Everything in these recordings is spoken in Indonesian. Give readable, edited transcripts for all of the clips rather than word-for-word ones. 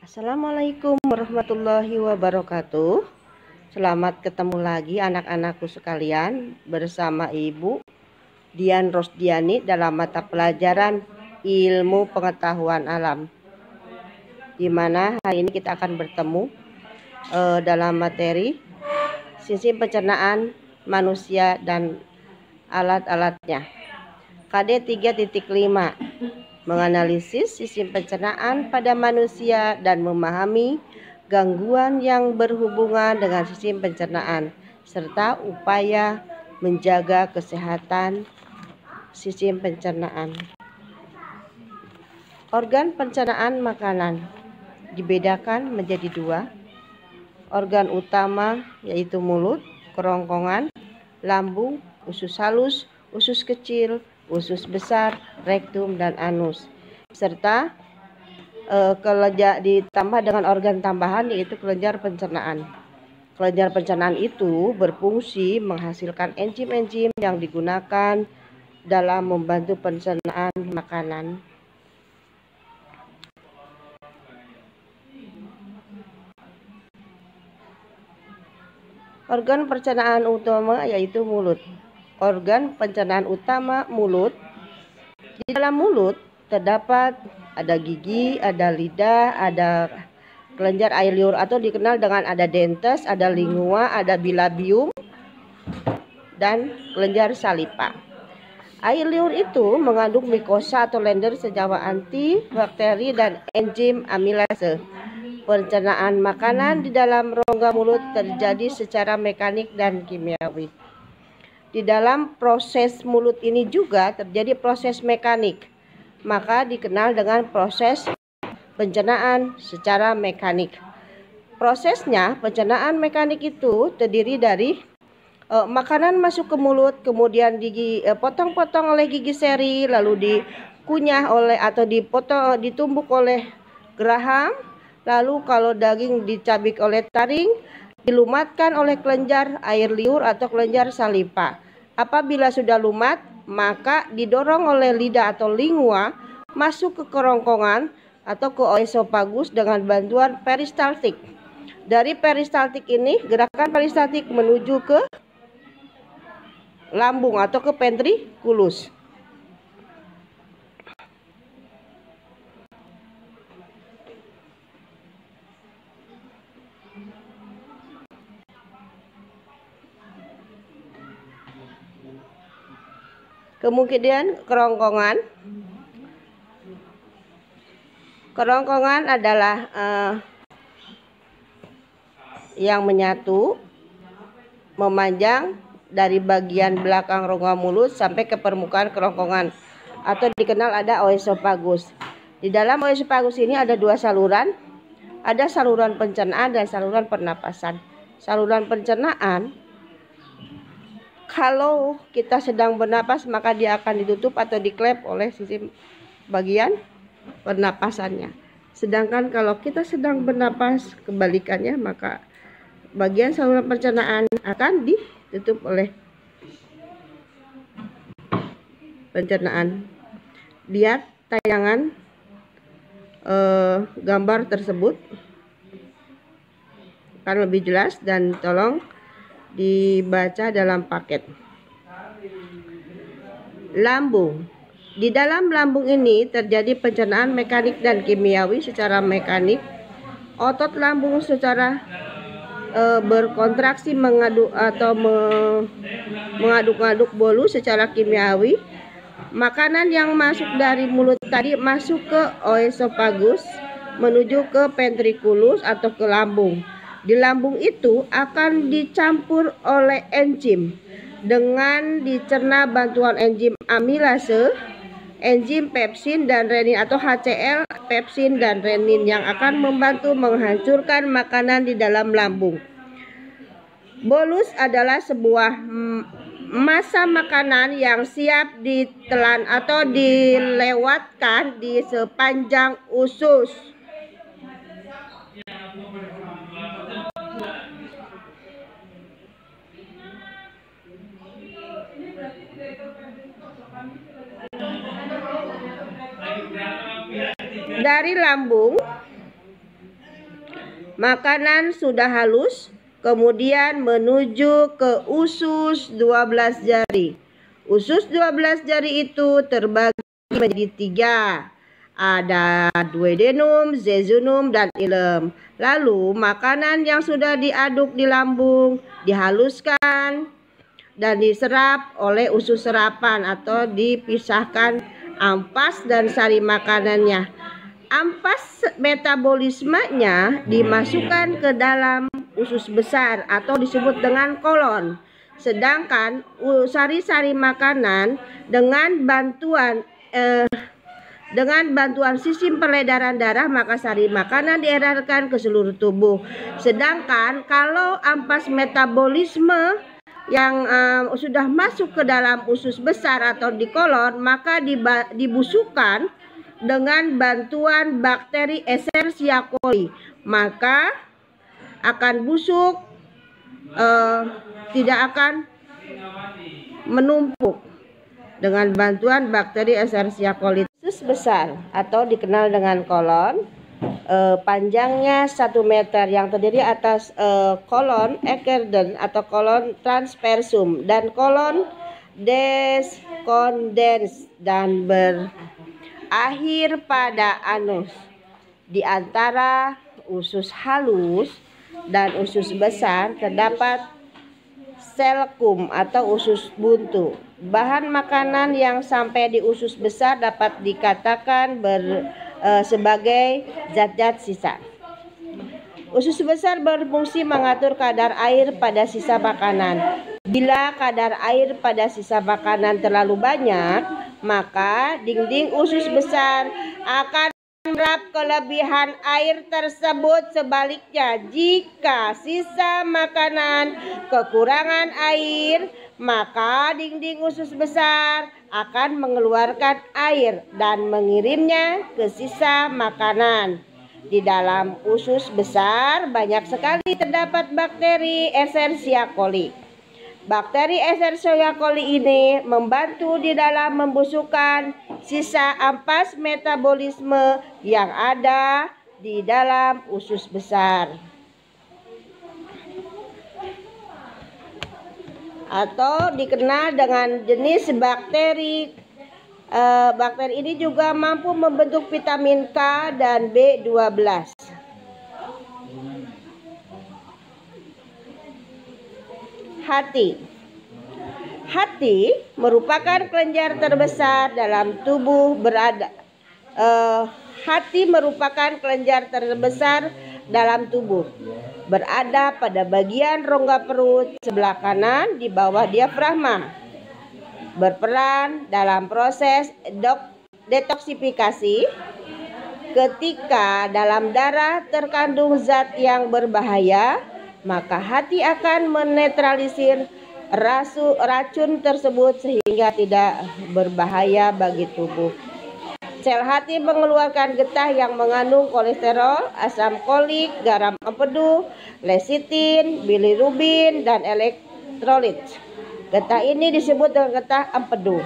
Assalamualaikum warahmatullahi wabarakatuh. Selamat ketemu lagi anak-anakku sekalian bersama Ibu Dian Rosdiani dalam mata pelajaran Ilmu Pengetahuan Alam. Di mana hari ini kita akan bertemu dalam materi sistem pencernaan manusia dan alat-alatnya. KD 3.5 menganalisis sistem pencernaan pada manusia dan memahami gangguan yang berhubungan dengan sistem pencernaan serta upaya menjaga kesehatan sistem pencernaan. Organ pencernaan makanan dibedakan menjadi dua. Organ utama yaitu mulut, kerongkongan, lambung, usus halus, usus kecil, usus besar, rektum, dan anus, serta kelenjar ditambah dengan organ tambahan yaitu kelenjar pencernaan. Kelenjar pencernaan itu berfungsi menghasilkan enzim-enzim yang digunakan dalam membantu pencernaan makanan. Organ pencernaan utama yaitu mulut. Organ pencernaan utama mulut. Di dalam mulut terdapat ada gigi, ada lidah, ada kelenjar air liur atau dikenal dengan ada dentes, ada lingua, ada bilabium, dan kelenjar salipa. Air liur itu mengandung mikosa atau lender senyawa antibakteri dan enzim amilase. Pencernaan makanan di dalam rongga mulut terjadi secara mekanik dan kimiawi. Di dalam proses mulut ini juga terjadi proses mekanik, maka dikenal dengan proses pencernaan secara mekanik. Prosesnya pencernaan mekanik itu terdiri dari makanan masuk ke mulut, kemudian dipotong-potong oleh gigi seri, lalu dikunyah oleh atau ditumbuk oleh geraham, lalu kalau daging dicabik oleh taring, dilumatkan oleh kelenjar air liur atau kelenjar salipa. Apabila sudah lumat, maka didorong oleh lidah atau lingua masuk ke kerongkongan atau ke oesophagus dengan bantuan peristaltik. Dari peristaltik ini, gerakan peristaltik menuju ke lambung atau ke ventriculus. Kemudian kerongkongan adalah yang menyatu, memanjang dari bagian belakang rongga mulut sampai ke permukaan kerongkongan atau dikenal ada oesophagus. Di dalam oesophagus ini ada dua saluran, ada saluran pencernaan dan saluran pernapasan. Saluran pencernaan, kalau kita sedang bernapas maka dia akan ditutup atau diklep oleh sistem bagian pernapasannya. Sedangkan kalau kita sedang bernapas kebalikannya, maka bagian saluran pencernaan akan ditutup oleh pencernaan. Lihat tayangan gambar tersebut akan lebih jelas dan tolong dibaca dalam paket. Lambung. Di dalam lambung ini terjadi pencernaan mekanik dan kimiawi secara mekanik. Otot lambung secara berkontraksi mengaduk-aduk bolus secara kimiawi. Makanan yang masuk dari mulut tadi masuk ke oesophagus menuju ke ventriculus atau ke lambung. Di lambung itu akan dicampur oleh enzim dengan dicerna bantuan enzim amilase, enzim pepsin dan renin atau HCl, pepsin dan renin yang akan membantu menghancurkan makanan di dalam lambung. Bolus adalah sebuah massa makanan yang siap ditelan atau dilewatkan di sepanjang usus. Dari lambung Makanan sudah halus, kemudian menuju ke usus 12 jari. Usus 12 jari itu terbagi menjadi 3. Ada duodenum, jejunum, dan ilem. Lalu makanan yang sudah diaduk di lambung dihaluskan dan diserap oleh usus serapan atau dipisahkan ampas dan sari makanannya. Ampas metabolismenya dimasukkan ke dalam usus besar atau disebut dengan kolon. Sedangkan sari-sari makanan dengan bantuan sistem peredaran darah, maka sari makanan diedarkan ke seluruh tubuh. Sedangkan kalau ampas metabolisme yang sudah masuk ke dalam usus besar atau di kolon, maka dibusukkan dengan bantuan bakteri Escherichia coli, maka akan busuk, tidak akan menumpuk dengan bantuan bakteri Escherichia coli. Usus besar atau dikenal dengan kolon, panjangnya 1 meter yang terdiri atas kolon eksterden atau kolon transversum dan kolon descendens dan berakhir pada anus. Di antara usus halus dan usus besar terdapat selkum atau usus buntu. Bahan makanan yang sampai di usus besar dapat dikatakan sebagai zat-zat sisa. Usus besar berfungsi mengatur kadar air pada sisa makanan. Bila kadar air pada sisa makanan terlalu banyak, maka dinding usus besar akan menyerap kelebihan air tersebut. Sebaliknya, jika sisa makanan kekurangan air, maka dinding usus besar akan mengeluarkan air dan mengirimnya ke sisa makanan. Di dalam usus besar banyak sekali terdapat bakteri Escherichia coli. Bakteri Escherichia coli ini membantu di dalam membusukkan sisa ampas metabolisme yang ada di dalam usus besar. Atau dikenal dengan jenis bakteri. Bakteri ini juga mampu membentuk vitamin K dan B12. Hati merupakan kelenjar terbesar dalam tubuh berada pada bagian rongga perut sebelah kanan di bawah diafragma. Berperan dalam proses detoksifikasi. Ketika dalam darah terkandung zat yang berbahaya, maka hati akan menetralisir racun tersebut sehingga tidak berbahaya bagi tubuh. Sel hati mengeluarkan getah yang mengandung kolesterol, asam folik, garam empedu, lecitin, bilirubin, dan elektrolit. Getah ini disebut dengan getah empedu.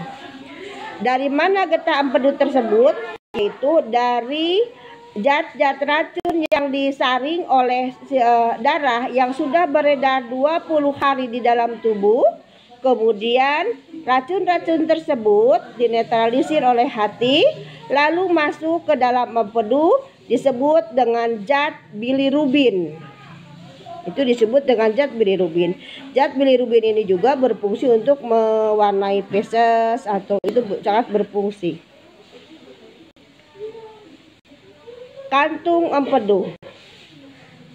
Dari mana getah empedu tersebut? Yaitu dari zat-zat racun yang disaring oleh darah yang sudah beredar 20 hari di dalam tubuh. Kemudian racun-racun tersebut dinetralisir oleh hati, lalu masuk ke dalam empedu, disebut dengan zat bilirubin. Itu disebut dengan zat bilirubin. Zat bilirubin ini juga berfungsi untuk mewarnai feses atau itu sangat berfungsi. Kantung empedu.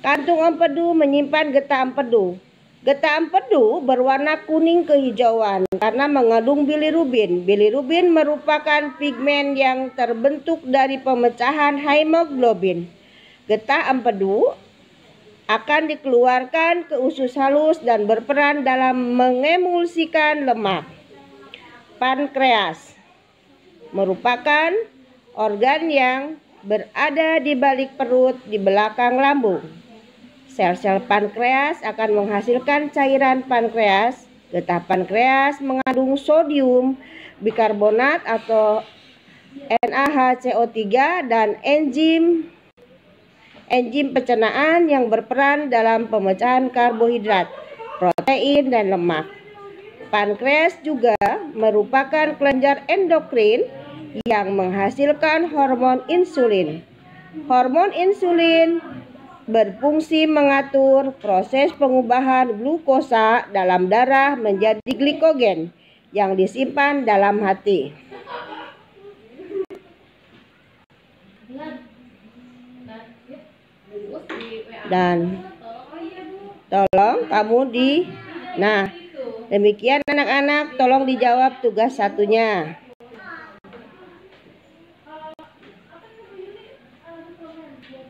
Kantung empedu menyimpan getah empedu. Getah empedu berwarna kuning kehijauan karena mengandung bilirubin. Bilirubin merupakan pigmen yang terbentuk dari pemecahan hemoglobin. Getah empedu akan dikeluarkan ke usus halus dan berperan dalam mengemulsikan lemak. Pankreas merupakan organ yang berada di balik perut di belakang lambung. Sel-sel pankreas akan menghasilkan cairan pankreas. Getah pankreas mengandung sodium bikarbonat atau NaHCO3 dan enzim enzim pencernaan yang berperan dalam pemecahan karbohidrat, protein, dan lemak. Pankreas juga merupakan kelenjar endokrin yang menghasilkan hormon insulin. Hormon insulin berfungsi mengatur proses pengubahan glukosa dalam darah menjadi glikogen yang disimpan dalam hati. Dan tolong kamu demikian anak-anak, tolong dijawab tugas satunya.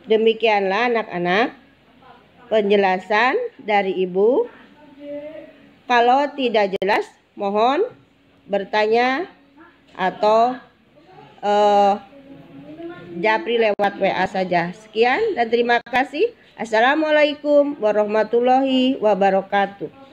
Demikianlah anak-anak penjelasan dari Ibu. Kalau tidak jelas mohon bertanya atau japri lewat WA saja. Sekian dan terima kasih. Assalamualaikum warahmatullahi wabarakatuh.